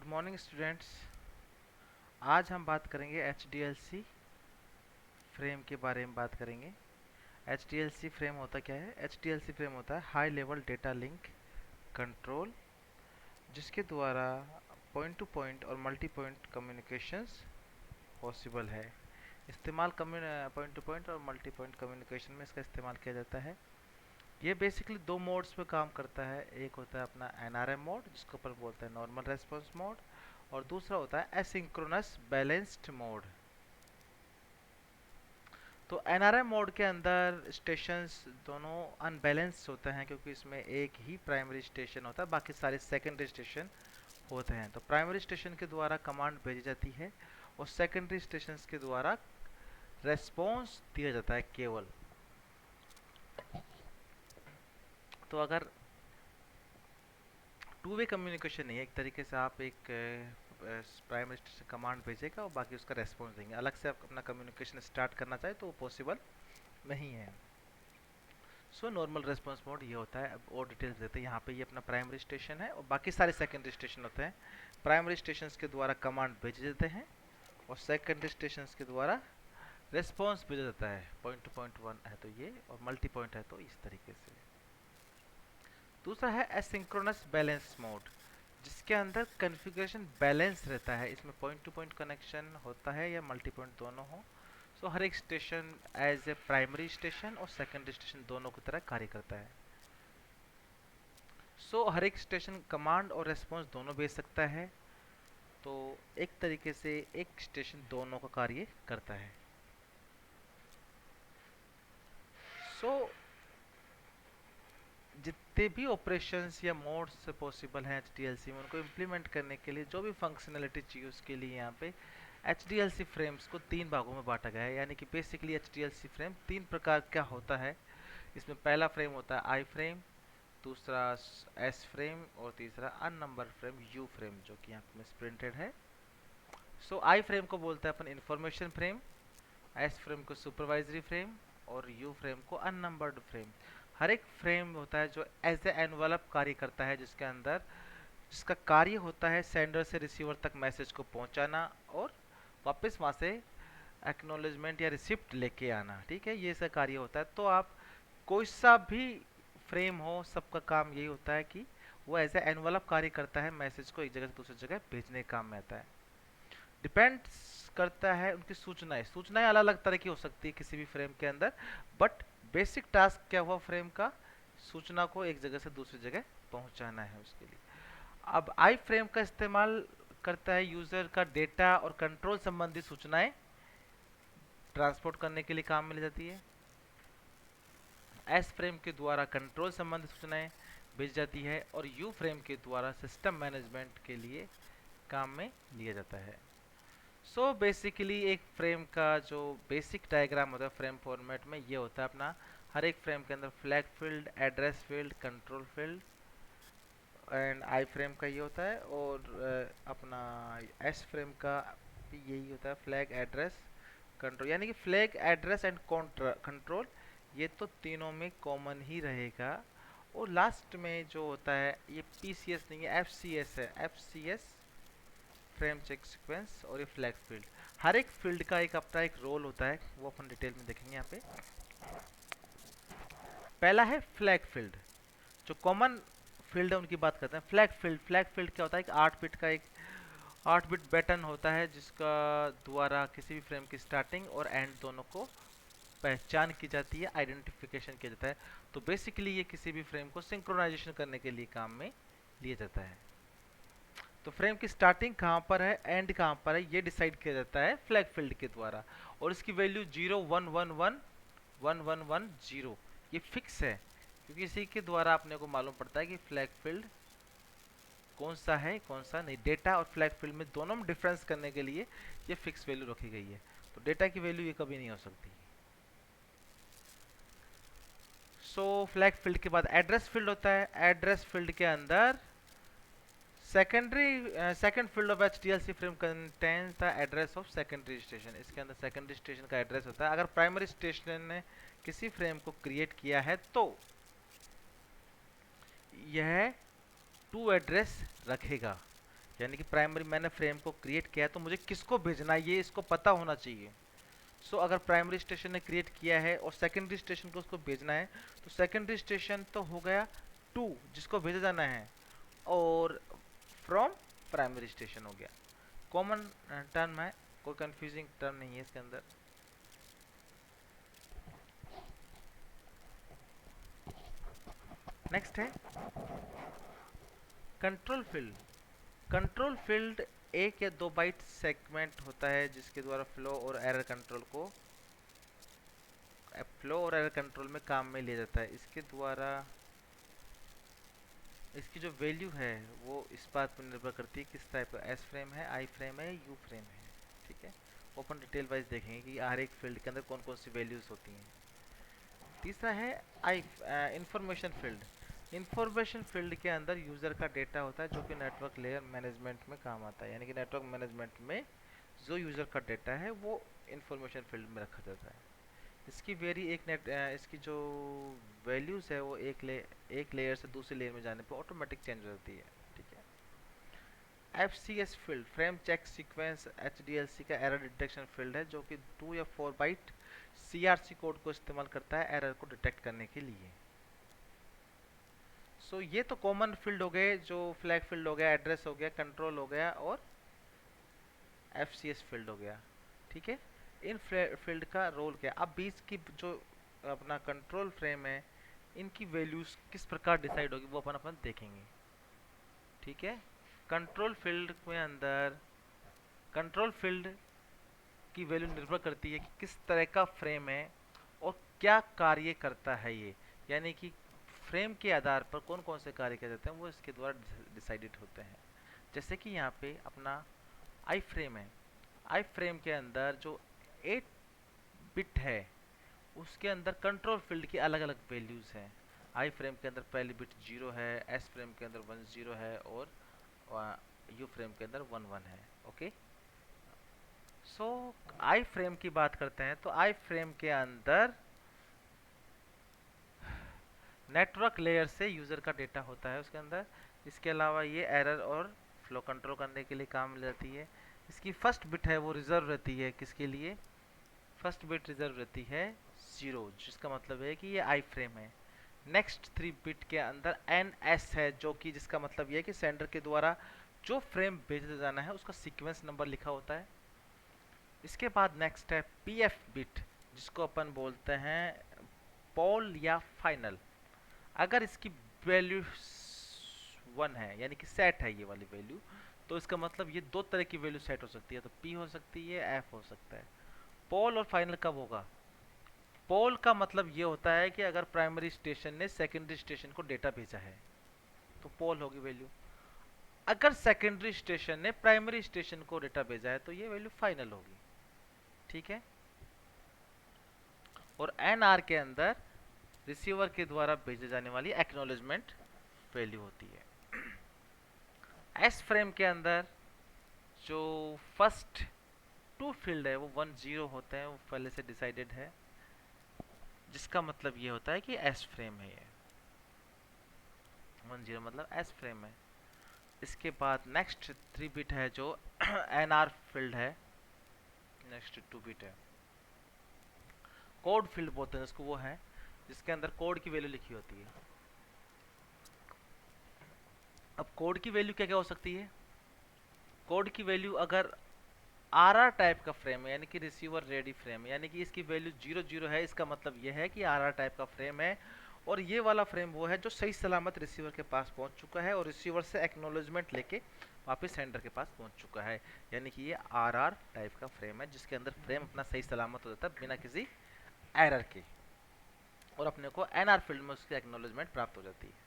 Morning students. आज हम बात करेंगे HDLC फ्रेम के बारे में बात करेंगे। HDLC फ्रेम होता क्या है? HDLC फ्रेम होता है high level data link control, जिसके द्वारा पॉइंट टू पॉइंट और मल्टी पॉइंट कम्युनिकेशंस पॉसिबल है। इस्तेमाल पॉइंट टू पॉइंट और मल्टी पॉइंट कम्युनिकेशन में इसका इस्तेमाल किया जाता है। ये बेसिकली दो मोड्स पे काम करता है। एक होता है अपना NRM मोड, जिसको ऊपर बोलते हैं नॉर्मल रेस्पॉन्स मोड, और दूसरा होता है एसिंक्रोनस बैलेंस्ड मोड। तो NRM मोड के अंदर स्टेशंस दोनों अनबैलेंस्ड होते हैं, क्योंकि इसमें एक ही प्राइमरी स्टेशन होता है, बाकी सारे सेकेंडरी स्टेशन होते हैं। तो प्राइमरी स्टेशन के द्वारा कमांड भेजी जाती है और सेकेंडरी स्टेशंस के द्वारा रेस्पॉन्स दिया जाता है केवल। तो अगर टू वे कम्युनिकेशन नहीं है, एक तरीके से आप एक प्राइमरी स्टेशन कमांड भेजेगा और बाकी उसका रेस्पॉन्स देंगे। अलग से आप अपना कम्युनिकेशन स्टार्ट करना चाहे तो वो पॉसिबल नहीं है। सो नॉर्मल रेस्पॉन्स मोड ये होता है। अब और डिटेल्स देते हैं। यहाँ पे ये अपना प्राइमरी स्टेशन है और बाकी सारे सेकेंडरी स्टेशन होते हैं। प्राइमरी स्टेशन के द्वारा कमांड भेजे जाते हैं और सेकेंडरी स्टेशन के द्वारा रेस्पॉन्स भेजा जाता है। पॉइंट टू पॉइंट वन है तो ये, और मल्टी पॉइंट है तो इस तरीके से। दूसरा है एसिंक्रोनस बैलेंस मोड, जिसके अंदर कॉन्फ़िगरेशन बैलेंस रहता है। इसमें पॉइंट टू पॉइंट कनेक्शन होता है या मल्टी पॉइंट दोनों हो। सो हर एक station as a primary station और सेकेंडरी स्टेशन दोनों की तरह कार्य करता है। सो हर एक स्टेशन कमांड और रेस्पॉन्स दोनों भेज सकता है। तो एक तरीके से एक स्टेशन दोनों का कार्य करता है। सो जितने भी ऑपरेशंस या मोड्स पॉसिबल हैं HDLC में, उनको इम्प्लीमेंट करने के लिए जो भी फंक्शनैलिटी चाहिए उसके लिए यहाँ पे HDLC फ्रेम्स को तीन भागों में बांटा गया है। यानी कि बेसिकली HDLC फ्रेम तीन प्रकार का होता है। इसमें पहला फ्रेम होता है आई फ्रेम, दूसरा एस फ्रेम और तीसरा अननंबर फ्रेम यू फ्रेम, जो कि यहाँ पे प्रिंटेड है। सो आई फ्रेम को बोलते हैं अपन इंफॉर्मेशन फ्रेम, एस फ्रेम को सुपरवाइजरी फ्रेम और यू फ्रेम को अननंबर्ड फ्रेम। हर एक फ्रेम होता है जो एज ए एनवलप कार्य करता है, जिसके अंदर जिसका कार्य होता है सेंडर से रिसीवर तक मैसेज को पहुंचाना और वापस वहां से एक्नॉलेजमेंट या रिसिप्ट लेके आना। ठीक है, ये इसका कार्य होता है। तो आप कोई सा भी फ्रेम हो, सबका काम यही होता है कि वो एज ए एनवलप कार्य करता है, मैसेज को एक जगह से दूसरी जगह भेजने का काम में आता है। डिपेंड्स करता है उनकी सूचनाएं। सूचनाएं अलग अलग तरह की हो सकती है किसी भी फ्रेम के अंदर, बट बेसिक टास्क क्या हुआ फ्रेम का? सूचना को एक जगह से दूसरी जगह पहुंचाना है उसके लिए। अब आई फ्रेम का इस्तेमाल करता है यूजर का डेटा और कंट्रोल संबंधी सूचनाएं ट्रांसपोर्ट करने के लिए काम में ली जाती है। एस फ्रेम के द्वारा कंट्रोल संबंधी सूचनाएं भेज जाती है और यू फ्रेम के द्वारा सिस्टम मैनेजमेंट के लिए काम में लिया जाता है। सो बेसिकली एक फ्रेम का जो बेसिक डायग्राम होता है फ्रेम फॉर्मेट में, ये होता है अपना हर एक फ्रेम के अंदर flag field, address field, control field and I frame का ये होता है। और अपना एस फ्रेम का भी यही होता है, फ्लैग, एड्रेस, कंट्रोल। यानी कि फ्लैग, एड्रेस एंड कंट्रोल ये तो तीनों में कॉमन ही रहेगा। और लास्ट में जो होता है ये PCS नहीं है, FCS है। FCS फ्रेम चेक सीक्वेंस और ये फ्लैग फील्ड। हर एक फील्ड का एक अपना एक रोल होता है, वो अपन डिटेल में देखेंगे यहाँ पे। पहला है फ्लैग फील्ड, जो कॉमन फील्ड है उनकी बात करते हैं। फ्लैग फील्ड, फ्लैग फील्ड क्या होता है? एक 8 बिट का एक 8 बिट पैटर्न होता है, जिसका द्वारा किसी भी फ्रेम की स्टार्टिंग और एंड दोनों को पहचान की जाती है, आइडेंटिफिकेशन किया जाता है। तो बेसिकली ये किसी भी फ्रेम को सिंक्रोनाइजेशन करने के लिए काम में लिया जाता है। तो फ्रेम की स्टार्टिंग कहाँ पर है, एंड कहाँ पर है, ये डिसाइड किया जाता है फ्लैग फील्ड के द्वारा। और इसकी वैल्यू 0 1 1 1 1 1 1 0 ये फिक्स है, क्योंकि इसी के द्वारा अपने को मालूम पड़ता है कि फ्लैग फील्ड कौन सा है कौन सा नहीं। डेटा और फ्लैग फील्ड में दोनों में डिफरेंस करने के लिए ये फिक्स वैल्यू रखी गई है। तो डेटा की वैल्यू ये कभी नहीं हो सकती। सो फ्लैग फील्ड के बाद एड्रेस फील्ड होता है। एड्रेस फील्ड के अंदर second field of HDLC frame contains the address of secondary station. इसके अंदर सेकेंडरी स्टेशन का एड्रेस होता है। अगर प्राइमरी स्टेशन ने किसी फ्रेम को क्रिएट किया है तो यह टू एड्रेस रखेगा। यानी कि प्राइमरी मैंने फ्रेम को क्रिएट किया है तो मुझे किसको भेजना है ये इसको पता होना चाहिए। सो अगर प्राइमरी स्टेशन ने क्रिएट किया है और सेकेंडरी स्टेशन को उसको भेजना है, तो सेकेंडरी स्टेशन तो हो गया टू जिसको भेजा जाना है, और फ्रॉम प्राइमरी स्टेशन हो गया। कॉमन टर्म है, कोई कंफ्यूजिंग टर्म नहीं है इसके अंदर। नेक्स्ट है कंट्रोल फील्ड। कंट्रोल फील्ड एक या दो बाइट सेगमेंट होता है जिसके द्वारा फ्लो और एरर कंट्रोल में काम में लिया जाता है। इसके द्वारा इसकी जो वैल्यू है वो इस बात पर निर्भर करती है किस टाइप का एस फ्रेम है, आई फ्रेम है, यू फ्रेम है। ठीक है, वो अपन डिटेल वाइज देखेंगे कि हर एक फील्ड के अंदर कौन कौन सी वैल्यूज होती हैं। तीसरा है I information field. Information field के अंदर यूज़र का डेटा होता है जो कि नेटवर्क लेयर मैनेजमेंट में काम आता है, यानी कि नेटवर्क मैनेजमेंट में जो यूज़र का डेटा है वो इंफॉर्मेशन फील्ड में रखा जाता है। इसकी वेरी इसकी जो वैल्यूज़ है वो एक लेयर से दूसरे लेयर में जाने पर ऑटोमेटिक चेंज हो जाती है। ठीक है, FCS field frame check sequence HDLC का एरर डिटेक्शन फील्ड है जो कि 2 या 4 बाइट CRC कोड को इस्तेमाल करता है एरर को डिटेक्ट करने के लिए। सो ये तो कॉमन फील्ड हो गए, जो फ्लैग फील्ड हो गया, एड्रेस हो गया, कंट्रोल हो गया और FCS फील्ड हो गया। ठीक है, इन फील्ड का रोल क्या। अब बीच की जो अपना कंट्रोल फ्रेम है इनकी वैल्यूज किस प्रकार डिसाइड होगी वो अपन देखेंगे। ठीक है, कंट्रोल फील्ड में अंदर कंट्रोल फील्ड की वैल्यू निर्भर करती है कि किस तरह का फ्रेम है और क्या कार्य करता है ये, यानी कि फ्रेम के आधार पर कौन कौन से कार्य किए जाते हैं वो इसके द्वारा डिसाइडेड होते हैं। जैसे कि यहाँ पे अपना आई फ्रेम है, आई फ्रेम के अंदर जो 8 बिट है उसके अंदर कंट्रोल फील्ड की अलग अलग वैल्यूज़ हैं। आई फ्रेम के अंदर पहली बिट 0 है, एस फ्रेम के अंदर 10 है और यू फ्रेम के अंदर 11 है। ओके, सो आई फ्रेम की बात करते हैं तो आई फ्रेम के अंदर नेटवर्क लेयर से यूज़र का डेटा होता है उसके अंदर। इसके अलावा ये एरर और फ्लो कंट्रोल करने के लिए काम में लेती है। इसकी फर्स्ट बिट है वो रिजर्व रहती है, किसके लिए, फर्स्ट बिट रिजर्व रहती है 0, जिसका मतलब है कि ये आई फ्रेम है। नेक्स्ट 3 बिट के अंदर NS है जो कि जिसका मतलब ये है कि सेंडर के द्वारा जो फ्रेम भेजा जाना है उसका सीक्वेंस नंबर लिखा होता है। इसके बाद नेक्स्ट है PF बिट जिसको अपन बोलते हैं पोल या फाइनल। अगर इसकी वैल्यू 1 है यानी कि सेट है ये वाली वैल्यू, तो इसका मतलब ये दो तरह की वैल्यू सेट हो सकती है, तो P हो सकती है, F हो सकता है। पोल और फाइनल कब होगा, पोल का मतलब ये होता है कि अगर प्राइमरी स्टेशन ने सेकेंडरी स्टेशन को डेटा भेजा है तो पोल होगी वैल्यू। अगर सेकेंडरी स्टेशन ने प्राइमरी स्टेशन को डेटा भेजा है तो ये वैल्यू फाइनल होगी। ठीक है, और NR के अंदर रिसीवर के द्वारा भेजे जाने वाली एक्नॉलेजमेंट वैल्यू होती है। एस फ्रेम के अंदर जो फर्स्ट 2 फील्ड है वो 10 होते हैं, वो पहले से डिसाइडेड है, जिसका मतलब ये होता है कि एस फ्रेम है ये 10 मतलब एस फ्रेम है। इसके बाद नेक्स्ट 3 बिट है जो NR फील्ड है, नेक्स्ट 2 बिट है कोड फील्ड बोलते हैं उसको, वो है जिसके अंदर कोड की वैल्यू लिखी होती है। अब कोड की वैल्यू क्या क्या हो सकती है, कोड की वैल्यू अगर RR टाइप का फ्रेम है यानी कि रिसीवर रेडी फ्रेम है, यानी कि इसकी वैल्यू 00 है, इसका मतलब यह है कि RR टाइप का फ्रेम है और ये वाला फ्रेम वो है जो सही सलामत रिसीवर के पास पहुंच चुका है और रिसीवर से एक्नॉलेजमेंट लेके वापस सेंडर के पास पहुंच चुका है, यानी कि ये RR टाइप का फ्रेम है जिसके अंदर फ्रेम अपना सही सलामत हो जाता है बिना किसी एरर के, और अपने को NR फील्ड में उसकी एक्नॉलेजमेंट प्राप्त हो जाती है।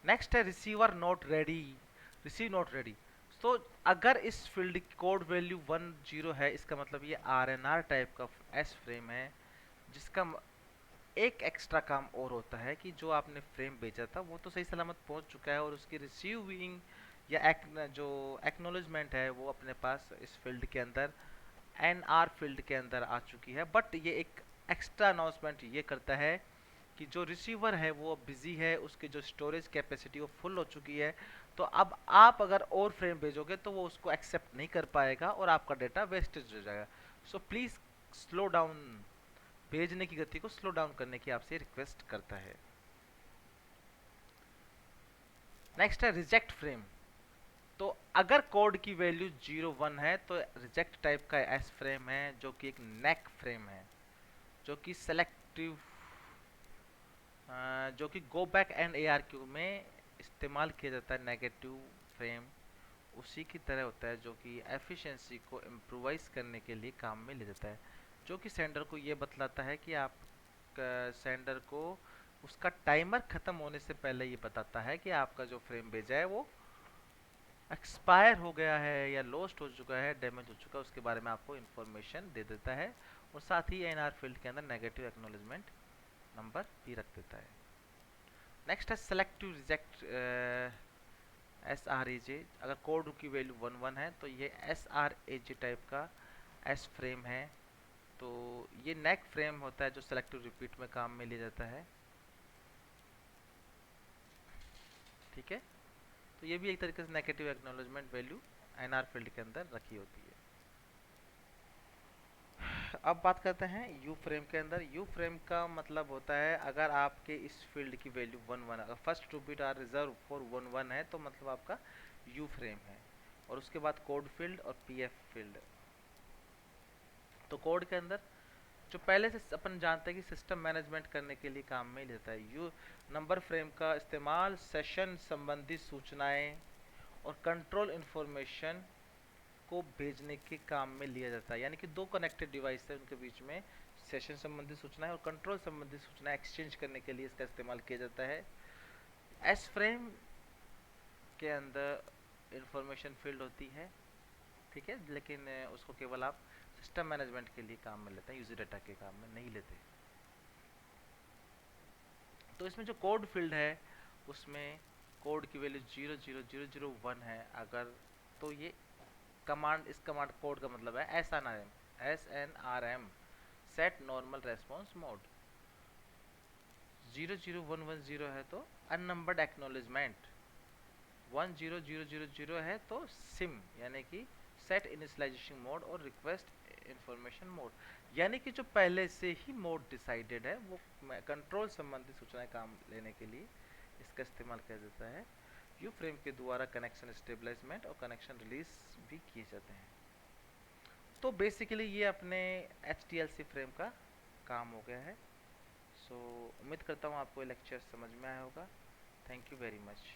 नेक्स्ट है receiver not ready, receive not ready. तो अगर इस फील्ड की कोड वैल्यू 10 है, इसका मतलब ये RNR टाइप का एस फ्रेम है, जिसका एक एक्स्ट्रा काम और होता है कि जो आपने फ्रेम भेजा था वो तो सही सलामत पहुंच चुका है और उसकी रिसीविंग या जो एक्नॉलेजमेंट है वो अपने पास इस फील्ड के अंदर NR फील्ड के अंदर आ चुकी है। बट ये एक एक्स्ट्रा अनाउंसमेंट ये करता है कि जो रिसीवर है वो बिजी है, उसकी जो स्टोरेज कैपेसिटी वो फुल हो चुकी है, तो अब आप अगर और फ्रेम भेजोगे तो वो उसको एक्सेप्ट नहीं कर पाएगा और आपका डेटा वेस्टेज हो जाएगा। सो प्लीज स्लो डाउन, भेजने की गति को स्लो डाउन करने की आपसे रिक्वेस्ट करता है। नेक्स्ट है रिजेक्ट फ्रेम। तो अगर कोड की वैल्यू 0 1 है तो रिजेक्ट टाइप का एस फ्रेम है, जो कि एक नेक फ्रेम है, जो कि सेलेक्टिव, जो कि गो बैक एंड ARQ में इस्तेमाल किया जाता है। नेगेटिव फ्रेम उसी की तरह होता है, जो कि एफिशिएंसी को इम्प्रोवाइज करने के लिए काम में ले जाता है, जो कि सेंडर को ये बतलाता है कि आप सेंडर को उसका टाइमर ख़त्म होने से पहले ये बताता है कि आपका जो फ्रेम भेजा है वो एक्सपायर हो गया है या लॉस्ट हो चुका है, डैमेज हो चुका है, उसके बारे में आपको इन्फॉर्मेशन दे देता है। और साथ ही एनआर फील्ड के अंदर नेगेटिव एक्नॉलेजमेंट नंबर भी रख देता है। नेक्स्ट है सेलेक्टिव रिजेक्ट SRAJ। अगर कोड की वैल्यू 1 1 है तो ये SRAJ टाइप का एस फ्रेम है। तो ये नेक फ्रेम होता है जो सेलेक्टिव रिपीट में काम में लिया जाता है। ठीक है, तो ये भी एक तरीके से negative acknowledgement value NR field के अंदर रखी होती है। अब बात करते हैं यू फ्रेम के अंदर। यू फ्रेम का मतलब होता है अगर आपके इस फील्ड की वैल्यू 1 1, अगर first 2 bit are reserve for 1 1 है तो मतलब आपका यू फ्रेम है। और उसके बाद कोड फील्ड और पीएफ फील्ड। तो कोड के अंदर जो पहले से अपन जानते हैं कि सिस्टम मैनेजमेंट करने के लिए काम में लेता है। यू नंबर फ्रेम का इस्तेमाल सेशन संबंधी सूचनाएं और कंट्रोल इन्फॉर्मेशन को भेजने के काम में लिया जाता है। यानी कि दो कनेक्टेड डिवाइस है, उनके बीच में सेशन संबंधी सूचनाएं और कंट्रोल संबंधी सूचनाएं एक्सचेंज करने के लिए इसका इस्तेमाल किया जाता है। एस फ्रेम के अंदर इंफॉर्मेशन फील्ड होती है, ठीक है, लेकिन उसको केवल आप सिस्टम मैनेजमेंट के लिए काम में लेते हैं, यूजर डाटा के काम में नहीं लेते। तो इसमें जो कोड फील्ड है उसमें कोड की वैल्यू 0 0 0 0 1 है अगर, तो ये कमांड, इस कमांड कोड का मतलब है SNRM set normal response mode. 0 0 1 1 0 है तो अननंबर्ड एक्नॉलेजमेंट, 1 0 0 0 0 है तो सिम यानी कि सेट इनिशियलाइजेशन मोड और रिक्वेस्ट इंफॉर्मेशन मोड, यानी कि जो पहले से ही मोड डिसाइडेड है वो कंट्रोल संबंधी सूचनाएं काम लेने के लिए इसका इस्तेमाल किया जाता है। यू फ्रेम के द्वारा कनेक्शन स्टेबलाइजमेंट और कनेक्शन रिलीज भी किए जाते हैं। तो बेसिकली ये अपने HTLC फ्रेम का काम हो गया है। सो उम्मीद करता हूँ आपको ये लेक्चर समझ में आया होगा। Thank you very much.